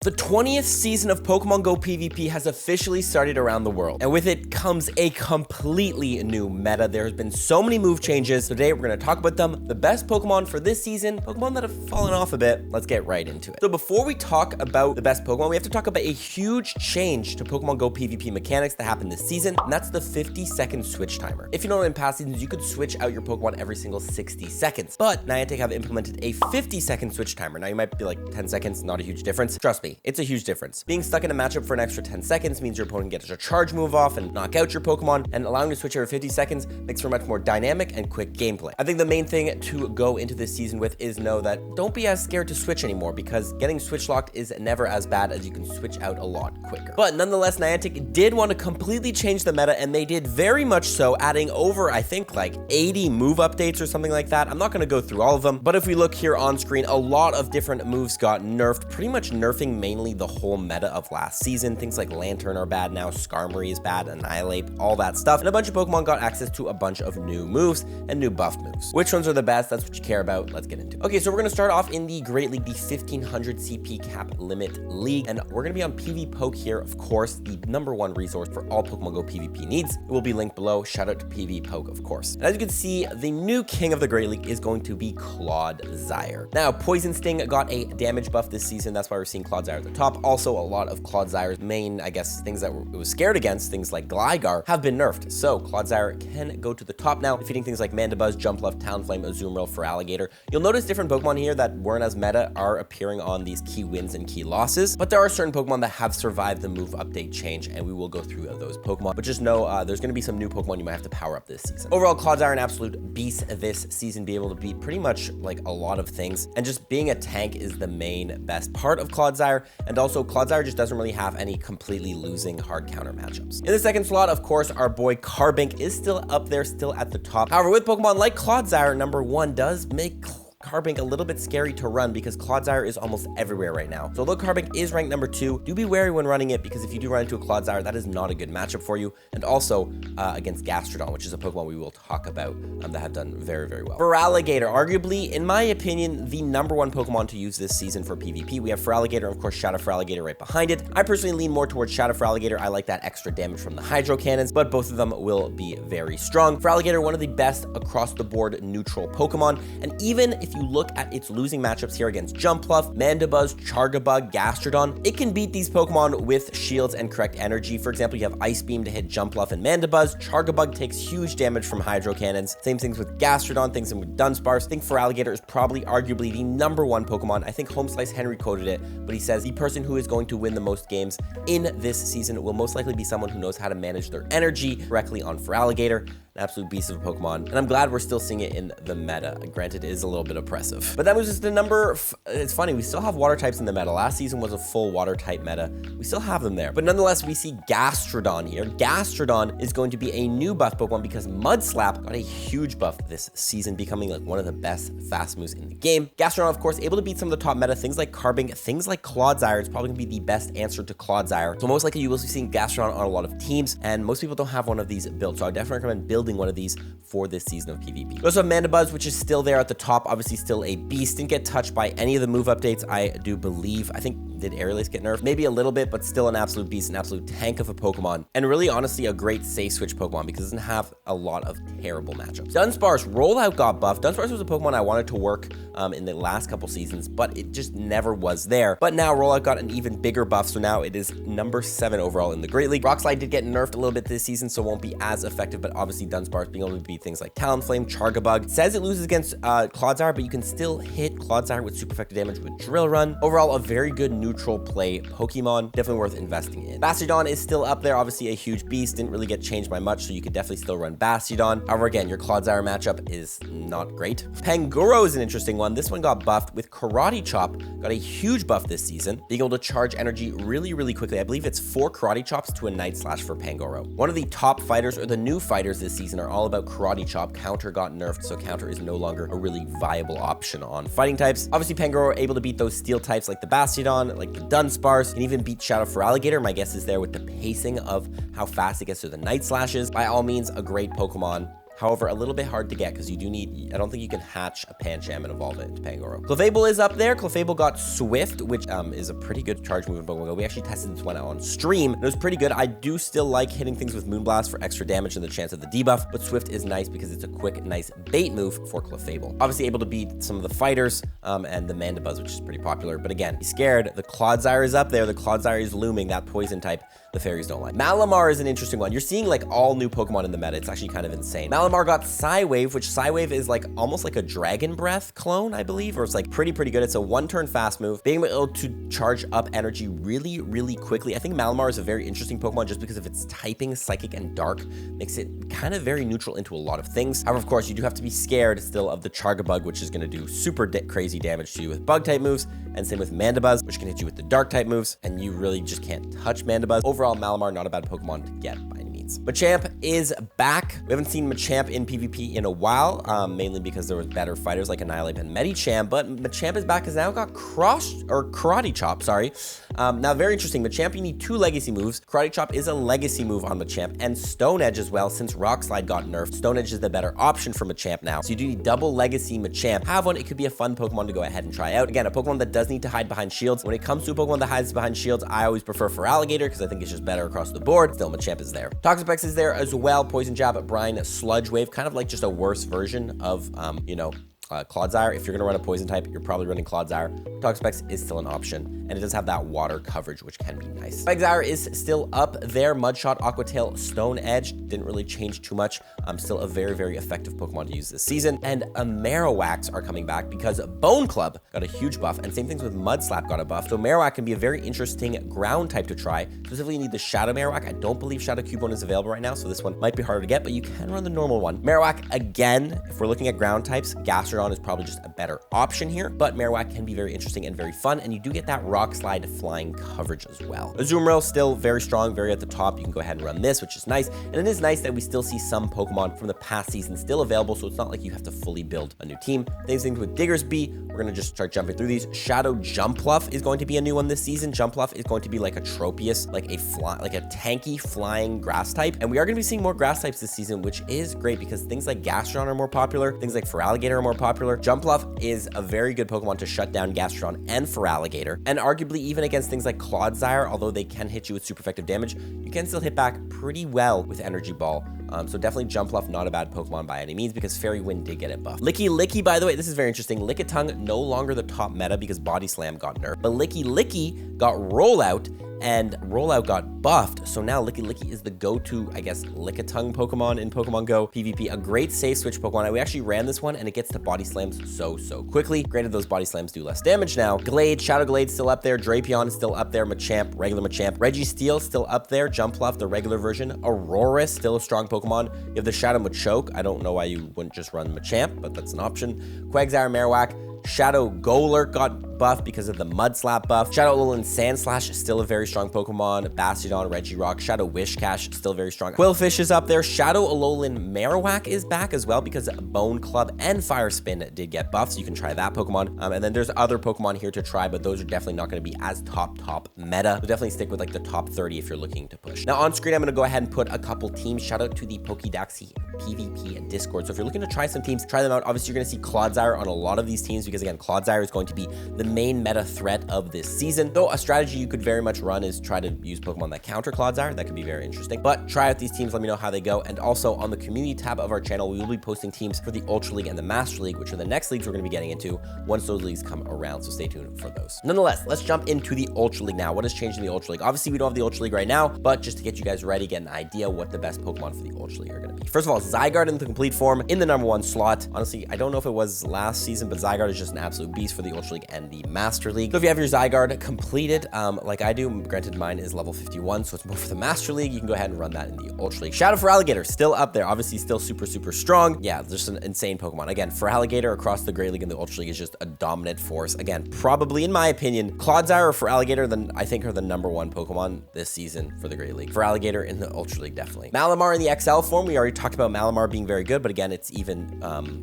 The 20th season of Pokemon Go PvP has officially started around the world, and with it comes a completely new meta. There has been so many move changes. Today we're going to talk about them, the best Pokemon for this season, Pokemon that have fallen off a bit. Let's get right into it. So before we talk about the best Pokemon, we have to talk about a huge change to Pokemon Go PvP mechanics that happened this season, and that's the 50-second switch timer. If you know, in past seasons, you could switch out your Pokemon every single 60 seconds, but Niantic have implemented a 50-second switch timer. Now you might be like, 10 seconds, not a huge difference. Trust me, it's a huge difference. Being stuck in a matchup for an extra 10 seconds means your opponent gets a charge move off and knock out your Pokemon, and allowing you to switch every 50 seconds makes for much more dynamic and quick gameplay. I think the main thing to go into this season with is know that don't be as scared to switch anymore, because getting switch locked is never as bad as you can switch out a lot quicker. But nonetheless, Niantic did want to completely change the meta, and they did very much so, adding over, I think, like 80 move updates or something like that. I'm not going to go through all of them, but if we look here on screen, a lot of different moves got nerfed, pretty much nerfing mainly the whole meta of last season. Things like Lantern are bad now, Skarmory is bad, Annihilate, all that stuff, and a bunch of Pokemon got access to a bunch of new moves and new buff moves. Which ones are the best? That's what you care about. Let's get into it. Okay, so we're going to start off in the Great League, the 1500 CP cap limit league, and we're going to be on PvPoke here, of course, the #1 resource for all Pokemon Go PvP needs. It will be linked below. Shout out to PvPoke, of course. And as you can see, the new king of the Great League is going to be Clodsire. Now, Poison Sting got a damage buff this season. That's why we're seeing Clodsire at the top. Also, a lot of Clodsire's main, I guess, things that it was scared against, things like Gligar, have been nerfed. So Clodsire can go to the top now, defeating things like Mandibuzz, Jumpluff, Talonflame, Azumarill, Feraligatr. You'll notice different Pokemon here that weren't as meta are appearing on these key wins and key losses, but there are certain Pokemon that have survived the move update change, and we will go through those Pokemon. But just know there's going to be some new Pokemon you might have to power up this season. Overall, Clodsire an absolute beast this season, be able to beat pretty much like a lot of things, and just being a tank is the main best part of Clodsire, and also Clodsire just doesn't really have any completely losing hard counter matchups. In the second slot, of course, our boy Carbink is still up there, still at the top. However, with Pokemon like Clodsire, #1 does make Carbink a little bit scary to run because Clodsire is almost everywhere right now. So although Carbink is ranked #2, do be wary when running it, because if you do run into a Clodsire, that is not a good matchup for you. And also against Gastrodon, which is a Pokemon we will talk about that have done very, very well. Feraligatr, arguably, in my opinion, the #1 Pokemon to use this season for PvP. We have Feraligatr, and of course, Shadow Feraligatr right behind it. I personally lean more towards Shadow Feraligatr. I like that extra damage from the Hydro Cannons, but both of them will be very strong. Feraligatr, one of the best across the board neutral Pokemon, and even if you look at its losing matchups here against Jumpluff, Mandibuzz, Charjabug, Gastrodon, it can beat these Pokemon with shields and correct energy. For example, you have Ice Beam to hit Jumpluff and Mandibuzz. Charjabug takes huge damage from Hydro Cannons. Same things with Gastrodon, things with Dunsparce. I think Feraligatr is probably arguably the #1 Pokemon. I think Homeslice Henry quoted it, but he says the person who is going to win the most games in this season will most likely be someone who knows how to manage their energy correctly on Feraligatr. An absolute beast of a Pokemon, and I'm glad we're still seeing it in the meta. Granted, it is a little bit oppressive, but that was just the number. It's funny, we still have water types in the meta. Last season was a full water type meta. We still have them there, but nonetheless, we see Gastrodon here. Gastrodon is going to be a new buff Pokemon because Mudslap got a huge buff this season, becoming like one of the best fast moves in the game. Gastrodon, of course, able to beat some of the top meta, things like Carbink, things like Clodsire. It's probably gonna be the best answer to Clodsire. So most likely you will be seeing Gastrodon on a lot of teams, and most people don't have one of these built. So I definitely recommend building one of these for this season of PvP. We also have Mandibuzz, which is still there at the top, obviously still a beast. Didn't get touched by any of the move updates, I do believe. I think, did Aerial Ace get nerfed? Maybe a little bit, but still an absolute beast, an absolute tank of a Pokemon, and really, honestly, a great safe switch Pokemon because it doesn't have a lot of terrible matchups. Dunsparce Rollout got buffed. Dunsparce was a Pokemon I wanted to work in the last couple seasons, but it just never was there. But now Rollout got an even bigger buff, so now it is #7 overall in the Great League. Rock Slide did get nerfed a little bit this season, so won't be as effective, but obviously Dunsparce being able to beat things like Talonflame, Charjabug. It says it loses against Clodsire, but you can still hit Clodsire with super effective damage with Drill Run. Overall, a very good neutral play Pokemon, definitely worth investing in. Bastiodon is still up there, obviously a huge beast, didn't really get changed by much, so you could definitely still run Bastiodon. However, again, your Clodsire matchup is not great. Pangoro is an interesting one. This one got buffed with Karate Chop, got a huge buff this season, being able to charge energy really, really quickly. I believe it's 4 Karate Chops to a Night Slash for Pangoro. One of the top fighters, or the new fighters this season, are all about Karate Chop. Counter got nerfed, so Counter is no longer a really viable option on fighting types. Obviously, Pangoro able to beat those steel types like the Bastiodon, like the Dunsparce, can even beat Shadow Feraligatr. My guess is there with the pacing of how fast it gets to the Night Slashes. By all means, a great Pokemon. However, a little bit hard to get because you do need, I don't think you can hatch a Pancham and evolve it into Pangoro. Clefable is up there. Clefable got Swift, which is a pretty good charge move in Pokemon Go. We actually tested this one out on stream, and it was pretty good. I do still like hitting things with Moonblast for extra damage and the chance of the debuff, but Swift is nice because it's a quick, nice bait move for Clefable. Obviously able to beat some of the fighters and the Mandibuzz, which is pretty popular, but again, be scared. The Clodsire is up there. The Clodsire is looming, that poison type the fairies don't like. Malamar is an interesting one. You're seeing like all new Pokemon in the meta. It's actually kind of insane. Malamar got Psywave, which Psywave is like almost like a Dragon Breath clone, I believe, or it's like pretty good. It's a one-turn fast move, being able to charge up energy really quickly. I think Malamar is a very interesting Pokemon just because of its typing, Psychic and Dark, makes it kind of very neutral into a lot of things. However, of course, you do have to be scared still of the Chargabug, which is going to do super crazy damage to you with bug type moves, and same with Mandibuzz, which can hit you with the dark type moves, and you really just can't touch Mandibuzz. Overall, Malamar, not a bad Pokemon to get by any means. Machamp is back. We haven't seen Machamp in PvP in a while, mainly because there was better fighters like Annihilate and Medicham, but Machamp is back because now got Karate Chop, sorry. Now, very interesting. Machamp, you need 2 legacy moves. Karate Chop is a legacy move on Machamp, and Stone Edge as well, since Rock Slide got nerfed. Stone Edge is the better option for Machamp now. So you do need double legacy Machamp. Have one, it could be a fun Pokemon to go ahead and try out. Again, a Pokemon that does need to hide behind shields. When it comes to a Pokemon that hides behind shields, I always prefer Feraligatr because I think it's just better across the board. Still, Machamp is there. Toxapex is there as well. Poison Jab, Brine, Sludge Wave, kind of like just a worse version of, you know, Clodsire. If you're going to run a poison type, you're probably running Clodsire. Toxapex is still an option, and it does have that water coverage, which can be nice. Quagsire is still up there. Mudshot, Aquatail, Stone Edge didn't really change too much. Still a very effective Pokemon to use this season. And Marowaks are coming back because Bone Club got a huge buff, and same things with Mudslap got a buff. So Marowak can be a very interesting ground type to try. Specifically, you need the Shadow Marowak. I don't believe Shadow Cubone is available right now, so this one might be harder to get, but you can run the normal one. Marowak, again, if we're looking at ground types, Gastrodon is probably just a better option here, but Marowak can be very interesting and very fun, and you do get that Rock Slide flying coverage as well. Azumarill still very strong, very at the top. You can go ahead and run this, which is nice, and it is nice that we still see some Pokemon from the past season still available, so it's not like you have to fully build a new team. Same thing with Diggersby. We're gonna just start jumping through these. Shadow Jumpluff is going to be a new one this season. Jumpluff is going to be like a Tropius, like a tanky flying grass type, and we are gonna be seeing more grass types this season, which is great because things like Gastrodon are more popular, things like Feraligatr are more popular. Jumpluff is a very good Pokemon to shut down Gastrodon and Feraligatr, and arguably even against things like Clodsire, although they can hit you with super effective damage, you can still hit back pretty well with Energy Ball. So definitely Jumpluff, not a bad Pokemon by any means because Fairy Wind did get it buffed. Licky, by the way, this is very interesting. Lickitung, no longer the top meta because Body Slam got nerfed, but Licky got Rollout, and Rollout got buffed, so now Licky is the go-to, I guess, Lickitung Pokemon in Pokemon Go PvP. A great safe switch Pokemon. We actually ran this one, and it gets to Body Slams so quickly. Granted, those Body Slams do less damage now. Glade, Shadow Glade still up there. Drapion is still up there. Machamp, regular Machamp. Registeel still up there. Jumpluff, the regular version. Aurorus, still a strong Pokemon. You have the Shadow Machoke. I don't know why you wouldn't just run Machamp, but that's an option. Quagsire, Marowak. Shadow Golurk got buffed because of the Mudslap buff. Shadow Alolan Sandslash is still a very strong Pokemon. Bastiodon, Regirock, Shadow Wishcash, still very strong. Quillfish is up there. Shadow Alolan Marowak is back as well because Bone Club and Fire Spin did get buffed, so you can try that Pokemon. And then there's other Pokemon here to try, but those are definitely not going to be as top meta. So definitely stick with like the top 30 if you're looking to push. Now on screen, I'm going to go ahead and put a couple teams. Shout out to the Pokédaxi PvP and Discord. So if you're looking to try some teams, try them out. Obviously, you're going to see Clodsire on a lot of these teams because again, Clodsire is going to be the main meta threat of this season. Though a strategy you could very much run is try to use Pokemon that counter Clodsire. That could be very interesting. But try out these teams, let me know how they go. And also on the community tab of our channel, we will be posting teams for the Ultra League and the Master League, which are the next leagues we're going to be getting into once those leagues come around. So stay tuned for those. Nonetheless, let's jump into the Ultra League now. What has changed in the Ultra League? Obviously, we don't have the Ultra League right now, but just to get you guys ready, get an idea what the best Pokemon for the Ultra League are going to be. First of all, Zygarde in the complete form in the #1 slot. Honestly, I don't know if it was last season, but Zygarde is just an absolute beast for the Ultra League and the Master League. So if you have your Zygarde completed, like I do, granted mine is level 51, so it's more for the Master League, you can go ahead and run that in the Ultra League. Shadow Feraligatr, still up there, obviously still super strong. Yeah, just an insane Pokemon. Again, Feraligatr across the Great League and the Ultra League is just a dominant force. Again, probably, in my opinion, Clodsire or Feraligatr, then I think are the #1 Pokemon this season for the Great League. Feraligatr in the Ultra League, definitely. Malamar in the XL form, we already talked about Malamar being very good, but again, it's even,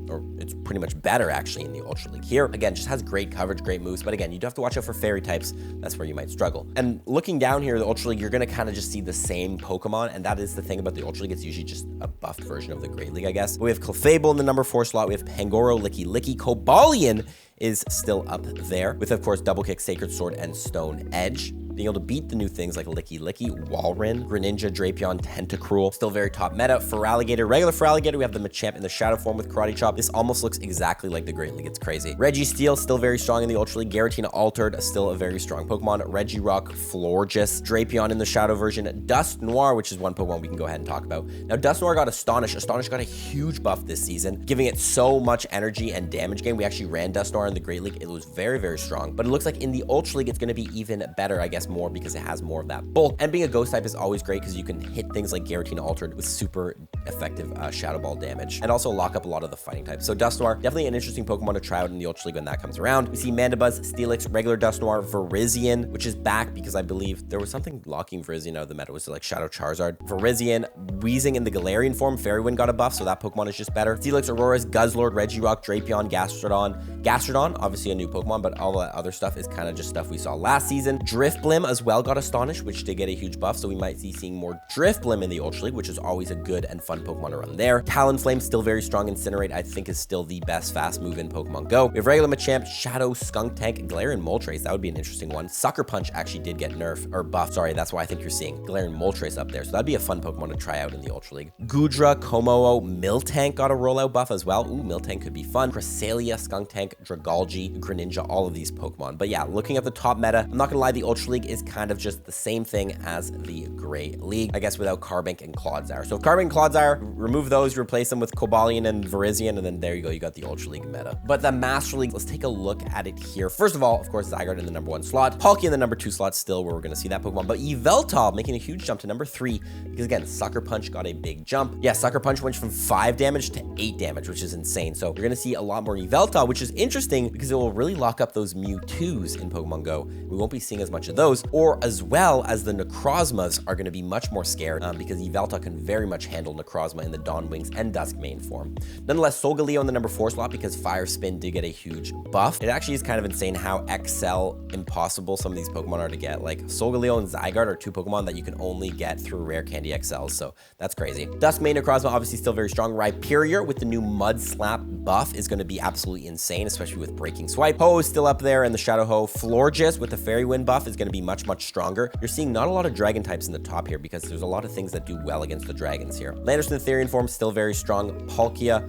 or it's pretty much better actually in the Ultra League. here. Again, just has great coverage, great moves, but again, you do have to watch out for fairy types. That's where you might struggle. And looking down here, the Ultra League, you're gonna kind of just see the same Pokemon, and that is the thing about the Ultra League. It's usually just a buffed version of the Great League, I guess. But we have Clefable in the number 4 slot. We have Pangoro, Licky, Cobalion is still up there with, of course, Double Kick, Sacred Sword, and Stone Edge. Being able to beat the new things like Licky, Walrein, Greninja, Drapion, Tentacruel, still very top meta. Feraligatr, regular Feraligatr, we have the Machamp in the Shadow form with Karate Chop. This almost looks exactly like the Great League. It's crazy. Registeel, still very strong in the Ultra League. Giratina Altered, still a very strong Pokemon. Regirock, Florges, Drapion in the Shadow version. Dust Noir, which is one Pokemon we can go ahead and talk about. Now, Dust Noir got Astonish. Astonish got a huge buff this season, giving it so much energy and damage gain. We actually ran Dust Noir in the Great League. It was very, very strong, but it looks like in the Ultra League, it's going to be even better, I guess, more because it has more of that bulk. And being a ghost type is always great because you can hit things like Giratina Altered with super effective Shadow Ball damage and also lock up a lot of the fighting types. So Dust Noir, definitely an interesting Pokemon to try out in the Ultra League when that comes around. We see Mandibuzz, Steelix, regular Dust Noir, Virizion, which is back because I believe there was something locking Virizion out of the meta. Was it like Shadow Charizard? Virizion, Weezing in the Galarian form. Fairy Wind got a buff, so that Pokemon is just better. Steelix, Auroras, Guzzlord, Regirock, Drapion, Gastrodon, obviously a new Pokemon, but all that other stuff is kind of just stuff we saw last season. Drifblim as well got Astonish, which did get a huge buff, so we might be seeing more Drifblim in the Ultra League, which is always a good and fun Pokemon to run there. Talonflame, still very strong. Incinerate, I think, is still the best fast move in Pokemon Go. We have regular Machamp, Shadow, Skuntank, Galarian Moltres. That would be an interesting one. Sucker Punch actually did get nerfed, or buffed. Sorry, that's why I think you're seeing Galarian Moltres up there, so that'd be a fun Pokemon to try out in the Ultra League. Goodra, Komodo, Miltank got a rollout buff as well. Ooh, Miltank could be fun. Cresselia, Skuntank, Dragalge, Greninja, all of these Pokemon. But yeah, looking at the top meta, I'm not gonna lie, the Ultra League is kind of just the same thing as the Great League, I guess, without Carbink and Clodsire. So if Carbink and Clodsire, remove those, replace them with Cobalion and Virizion, and then there you go, you got the Ultra League meta. But the Master League, let's take a look at it here. First of all, of course, Zygarde in the number 1 slot, Palkia in the number 2 slot, still where we're gonna see that Pokemon, but Yveltal making a huge jump to number 3, because again, Sucker Punch got a big jump. Yeah, Sucker Punch went from 5 damage to 8 damage, which is insane. So you're gonna see a lot more Yveltal, which is interesting because it will really lock up those Mewtwo's in Pokemon Go. We won't be seeing as much of those, or as well as the Necrozmas are gonna be much more scared because Yveltal can very much handle Necrozma in the Dawn Wings and Duskmane form. Nonetheless, Solgaleo in the number 4 slot because Fire Spin did get a huge buff. It actually is kind of insane how XL impossible some of these Pokemon are to get. Like Solgaleo and Zygarde are 2 Pokemon that you can only get through Rare Candy XLs, so that's crazy. Duskmane, Necrozma obviously still very strong. Rhyperior with the new Mud Slap buff is going to be absolutely insane, especially with Breaking Swipe. Ho is still up there in the Shadow Ho. Florges with the Fairy Wind buff is going to be much, much stronger. You're seeing not a lot of Dragon types in the top here because there's a lot of things that do well against the Dragons here. Landorus in the Therian form, still very strong. Palkia,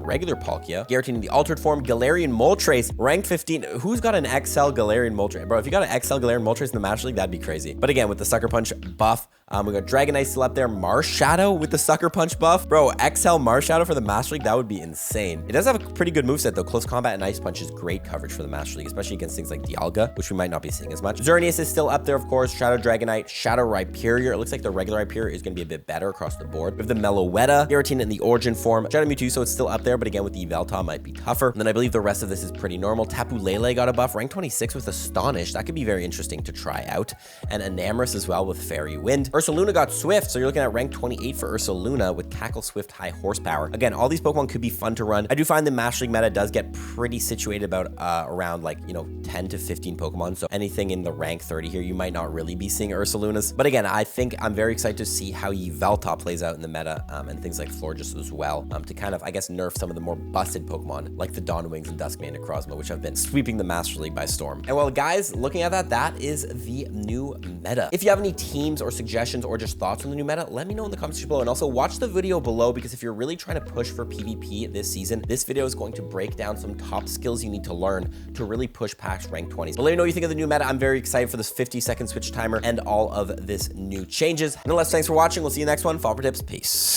regular Palkia. Giratina in the Altered form. Galarian Moltres, ranked 15. Who's got an XL Galarian Moltres? Bro, if you got an XL Galarian Moltres in the Master League, that'd be crazy. But again, with the Sucker Punch buff, we got Dragonite still up there. Marshadow with the Sucker Punch buff. Bro, XL Marshadow for the Master League, that would be insane. It does have a pretty good moveset though. Close Combat and Ice Punch is great coverage for the Master League, especially against things like Dialga, which we might not be seeing as much. Xerneas is still up there, of course. Shadow Dragonite, Shadow Rhyperior. It looks like the regular Rhyperior is going to be a bit better across the board. We have the Meloetta, Giratina in the Origin form. Shadow Mewtwo, so it's still up there, but again, with the Yveltal might be tougher. And then I believe the rest of this is pretty normal. Tapu Lele got a buff, rank 26 with Astonish. That could be very interesting to try out. And Enamorus as well with Fairy Wind. Ursaluna got Swift, so you're looking at rank 28 for Ursaluna with Cackle Swift High Horsepower. Again, all these Pokemon could be fun to run. I do find the Master League meta does get pretty situated about around like, 10 to 15 Pokemon. So anything in the rank 30 here, you might not really be seeing Ursalunas. But again, I think I'm very excited to see how Yveltal plays out in the meta and things like Florges as well to kind of, I guess, nerf some of the more busted Pokemon like the Dawn Wings and Duskmane and Necrozma, which have been sweeping the Master League by storm. And well, guys, looking at that is the new meta. If you have any teams or suggestions or just thoughts on the new meta, let me know in the comments below. And also watch the video below because if you're really trying to push for PvP this season, this video is going to break down some top skills you need to learn to really push packs rank 20s. But let me know what you think of the new meta. I'm very excited for this 50-second switch timer and all of this new changes. Nonetheless, thanks for watching. We'll see you next one. Fall for tips. Peace.